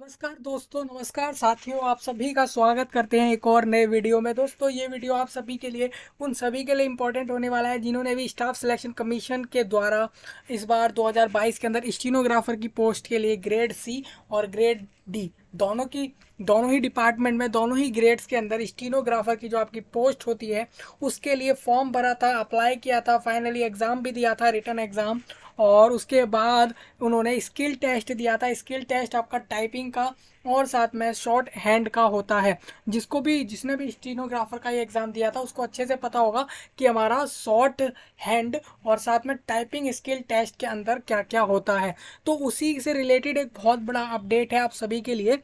नमस्कार दोस्तों, नमस्कार साथियों, आप सभी का स्वागत करते हैं एक और नए वीडियो में। दोस्तों, ये वीडियो आप सभी के लिए, उन सभी के लिए इम्पोर्टेंट होने वाला है जिन्होंने भी स्टाफ सिलेक्शन कमीशन के द्वारा इस बार 2022 के अंदर स्टीनोग्राफर की पोस्ट के लिए ग्रेड सी और ग्रेड डी दोनों ही डिपार्टमेंट में, दोनों ही ग्रेड्स के अंदर स्टीनोग्राफर की जो आपकी पोस्ट होती है उसके लिए फॉर्म भरा था, अप्लाई किया था, फाइनली एग्ज़ाम भी दिया था, रिटन एग्ज़ाम। और उसके बाद उन्होंने स्किल टेस्ट दिया था। स्किल टेस्ट आपका टाइपिंग का और साथ में शॉर्ट हैंड का होता है। जिसने भी स्टीनोग्राफर का ये एग्ज़ाम दिया था उसको अच्छे से पता होगा कि हमारा शॉर्ट हैंड और साथ में टाइपिंग स्किल टेस्ट के अंदर क्या क्या होता है। तो उसी से रिलेटेड एक बहुत बड़ा अपडेट है आप सभी के लिए।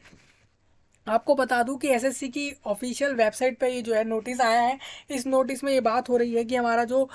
आपको बता दूं कि एसएससी की ऑफिशियल वेबसाइट पे ये जो है नोटिस आया है। इस नोटिस में ये बात हो रही है कि हमारा जो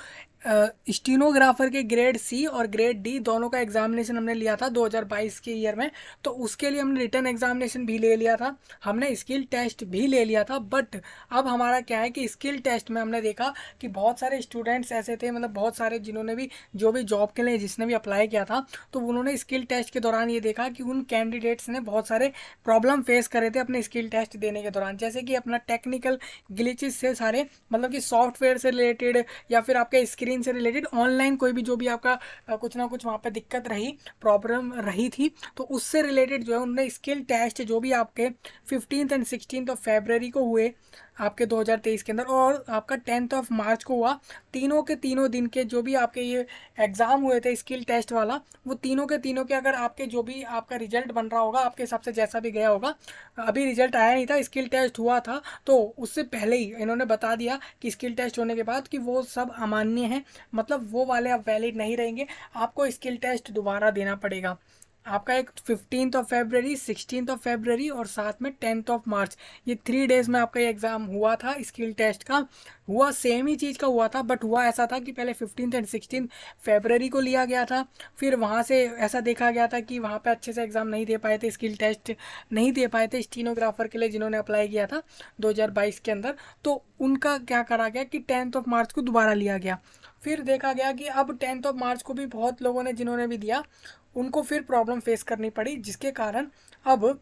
स्टीनोग्राफर के ग्रेड सी और ग्रेड डी दोनों का एग्जामिनेशन हमने लिया था 2022 के ईयर में। तो उसके लिए हमने रिटन एग्जामिनेशन भी ले लिया था, हमने स्किल टेस्ट भी ले लिया था। बट अब हमारा क्या है कि स्किल टेस्ट में हमने देखा कि बहुत सारे स्टूडेंट्स ऐसे थे, मतलब बहुत सारे जिन्होंने भी जो भी जॉब के लिए जिसने भी अप्लाई किया था, तो उन्होंने स्किल टेस्ट के दौरान ये देखा कि उन कैंडिडेट्स ने बहुत सारे प्रॉब्लम फेस करे थे अपने स्किल टेस्ट देने के दौरान। जैसे कि अपना टेक्निकल ग्लिचेस से सारे, मतलब कि सॉफ्टवेयर से रिलेटेड या फिर आपके स्क्रीन से रिलेटेड ऑनलाइन कोई भी जो भी आपका कुछ ना कुछ वहाँ पे दिक्कत रही, प्रॉब्लम रही थी, तो उससे रिलेटेड जो है उन्होंने स्किल टेस्ट जो भी आपके 15 एंड 16 ऑफ फेबररी को हुए आपके 2023 के अंदर और आपका 10 ऑफ मार्च को हुआ, तीनों के तीनों दिन के जो भी आपके ये एग्ज़ाम हुए थे स्किल टेस्ट वाला, वो तीनों के तीनों के अगर आपके जो भी आपका रिजल्ट बन रहा होगा आपके हिसाब से जैसा भी गया होगा, अभी रिजल्ट आया नहीं था, स्किल टेस्ट हुआ था, तो उससे पहले ही इन्होंने बता दिया कि स्किल टेस्ट होने के बाद कि वो सब अमान्य है, मतलब वो वाले अब वैलिड नहीं रहेंगे, आपको स्किल टेस्ट दोबारा देना पड़ेगा। आपका एक 15 ऑफ फेबररी, 16 ऑफ फेबररी और साथ में 10 ऑफ मार्च, ये 3 डेज में आपका ये एग्ज़ाम हुआ था स्किल टेस्ट का। हुआ सेम ही चीज़ का हुआ था, बट हुआ ऐसा था कि पहले 15 एंड 16 फेबररी को लिया गया था। फिर वहाँ से ऐसा देखा गया था कि वहाँ पे अच्छे से एग्ज़ाम नहीं दे पाए थे, स्किल टेस्ट नहीं दे पाए थे स्टीनोग्राफर के लिए जिन्होंने अप्लाई किया था 2022 के अंदर। तो उनका क्या करा गया कि 10 ऑफ मार्च को दोबारा लिया गया। फिर देखा गया कि अब 10 ऑफ मार्च को भी बहुत लोगों ने जिन्होंने भी दिया उनको फिर प्रॉब्लम फेस करनी पड़ी, जिसके कारण अब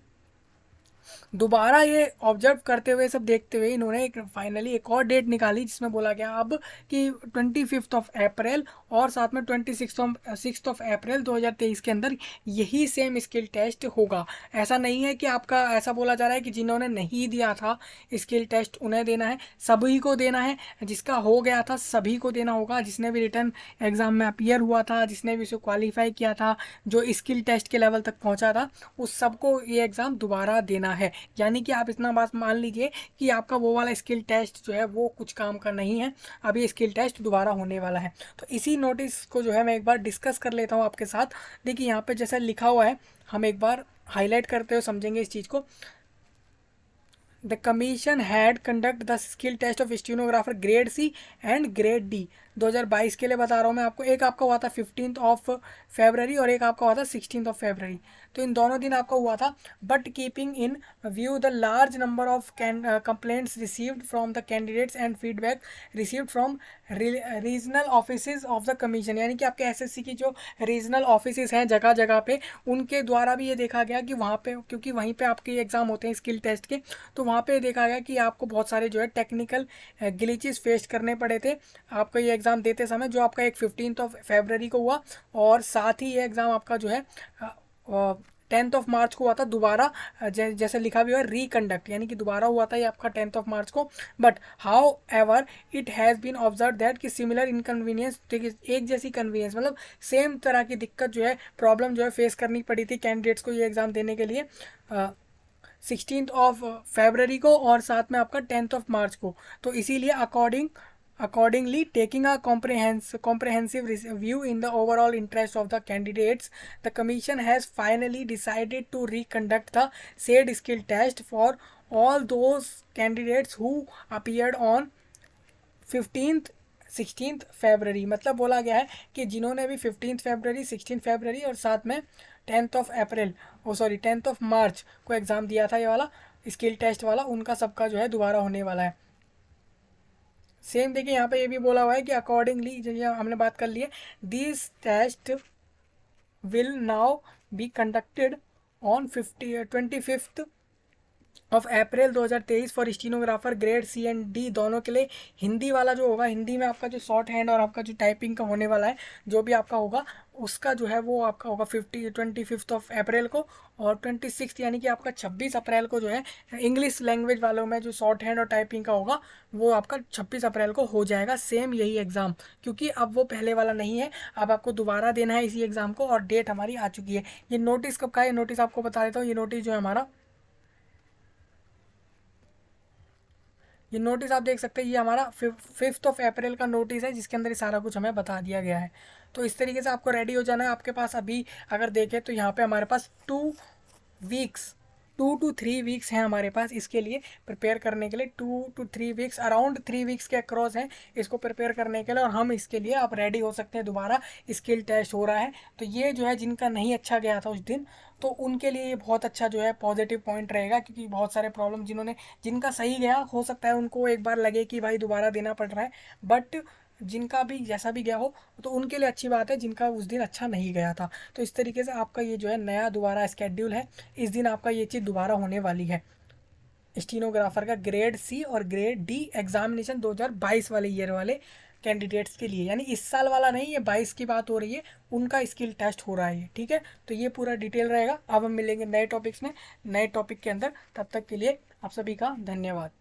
दोबारा ये ऑब्जर्व करते हुए, सब देखते हुए इन्होंने एक फाइनली एक और डेट निकाली जिसमें बोला गया अब कि 25 ऑफ अप्रैल और साथ में 6 ऑफ अप्रैल 2023 के अंदर यही सेम स्किल टेस्ट होगा। ऐसा नहीं है कि आपका, ऐसा बोला जा रहा है कि जिन्होंने नहीं दिया था स्किल टेस्ट उन्हें देना है, सभी को देना है, जिसका हो गया था सभी को देना होगा, जिसने भी रिटर्न एग्जाम में अपीयर हुआ था, जिसने भी उसे क्वालिफाई किया था, जो स्किल टेस्ट के लेवल तक पहुंचा था, उस सबको ये एग्ज़ाम दोबारा देना है। यानी कि आप इतना बात मान लीजिए कि आपका वो वाला स्किल टेस्ट जो है वो कुछ काम का नहीं है, अभी स्किल टेस्ट दोबारा होने वाला है। तो इसी नोटिस को जो है मैं एक बार डिस्कस कर लेता हूँ आपके साथ। देखिए यहाँ पे जैसा लिखा हुआ है, हम एक बार हाईलाइट करते हुए समझेंगे इस चीज़ को। The commission had conduct the skill test of stenographer grade C and grade D 2022 के लिए बता रहा हूँ मैं आपको। एक आपका हुआ था 15 ऑफ फेबररी और एक आपका हुआ था 16 ऑफ फेबररी, तो इन दोनों दिन आपका हुआ था। But keeping in view the large number of complaints received from the candidates and feedback received from regional office of the commission, यानी कि आपके एसएससी की जो रीजनल ऑफिस हैं जगह जगह पे, उनके द्वारा भी ये देखा गया कि वहाँ पे, क्योंकि वहीं पे आपके एग्ज़ाम होते हैं स्किल टेस्ट के, तो वहाँ पे देखा गया कि आपको बहुत सारे जो है टेक्निकल ग्लिचेस फेस करने पड़े थे आपका ये एग्ज़ाम देते समय, जो आपका एक 15 ऑफ फेबररी को हुआ और साथ ही ये एग्ज़ाम आपका जो है 10 ऑफ मार्च को हुआ था दोबारा। जैसे लिखा भी हुआ रिकंडक्ट, यानी कि दोबारा हुआ था ये आपका 10 ऑफ मार्च को। But however it has been observe that कि सिमिलर इनकन्वीनियंस, एक जैसी कन्वीनियंस, मतलब सेम तरह की दिक्कत जो है, प्रॉब्लम जो है फेस करनी पड़ी थी कैंडिडेट्स को ये एग्ज़ाम देने के लिए 16 ऑफ फेबररी को और साथ में आपका 10 ऑफ मार्च को। तो इसीलिए accordingly taking a comprehensive view in the overall interest of the candidates, the commission has finally decided to reconduct the said skill test for all those candidates who appeared on 15th 16th February. मतलब बोला गया है कि जिन्होंने भी 15th February, 16th February और साथ में 10th of April, oh sorry 10th of March को एग्ज़ाम दिया था ये वाला स्किल टेस्ट वाला, उनका सबका जो है दोबारा होने वाला है। सेम देखिए यहाँ पे ये भी बोला हुआ है कि अकॉर्डिंगली, जो हमने बात कर ली है, this test will now be conducted on 25 of April 2023 for stenographer grade C and D दोनों के लिए। हिंदी वाला जो होगा, हिंदी में आपका जो शॉर्ट हैंड और आपका जो टाइपिंग का होने वाला है, जो भी आपका होगा उसका जो है वो आपका होगा 25 ऑफ अप्रैल को। और 26 यानी कि आपका 26 अप्रैल को जो है इंग्लिश लैंग्वेज वालों में जो शॉर्ट हैंड और टाइपिंग का होगा वो आपका 26 अप्रैल को हो जाएगा सेम यही एग्ज़ाम, क्योंकि अब वो पहले वाला नहीं है, अब आपको दोबारा देना है इसी एग्ज़ाम को और डेट हमारी आ चुकी है। ये नोटिस कब का है, नोटिस आपको बता देता हूँ। ये नोटिस जो है हमारा, ये नोटिस आप देख सकते हैं, ये हमारा 5 ऑफ अप्रैल का नोटिस है जिसके अंदर ये सारा कुछ हमें बता दिया गया है। तो इस तरीके से आपको रेडी हो जाना है। आपके पास अभी अगर देखें तो यहाँ पे हमारे पास 2 वीक्स 2 to 3 वीक्स हैं हमारे पास इसके लिए प्रिपेयर करने के लिए। 2 to 3 वीक्स, अराउंड 3 वीक्स के अक्रॉस हैं इसको प्रिपेयर करने के लिए। और हम इसके लिए आप रेडी हो सकते हैं। दोबारा स्किल टेस्ट हो रहा है, तो ये जो है जिनका नहीं अच्छा गया था उस दिन, तो उनके लिए ये बहुत अच्छा जो है पॉजिटिव पॉइंट रहेगा, क्योंकि बहुत सारे प्रॉब्लम जिनका सही गया हो सकता है उनको एक बार लगे कि भाई दोबारा देना पड़ रहा है, बट जिनका भी जैसा भी गया हो तो उनके लिए अच्छी बात है, जिनका उस दिन अच्छा नहीं गया था। तो इस तरीके से आपका ये जो है नया दोबारा स्केड्यूल है, इस दिन आपका ये चीज़ दोबारा होने वाली है। स्टीनोग्राफर का ग्रेड सी और ग्रेड डी एग्जामिनेशन 2022 वाले ईयर वाले कैंडिडेट्स के लिए, यानी इस साल वाला नहीं, ये 22 की बात हो रही है, उनका स्किल टेस्ट हो रहा है ये, ठीक है। तो ये पूरा डिटेल रहेगा। अब हम मिलेंगे नए टॉपिक्स में, नए टॉपिक के अंदर। तब तक के लिए आप सभी का धन्यवाद।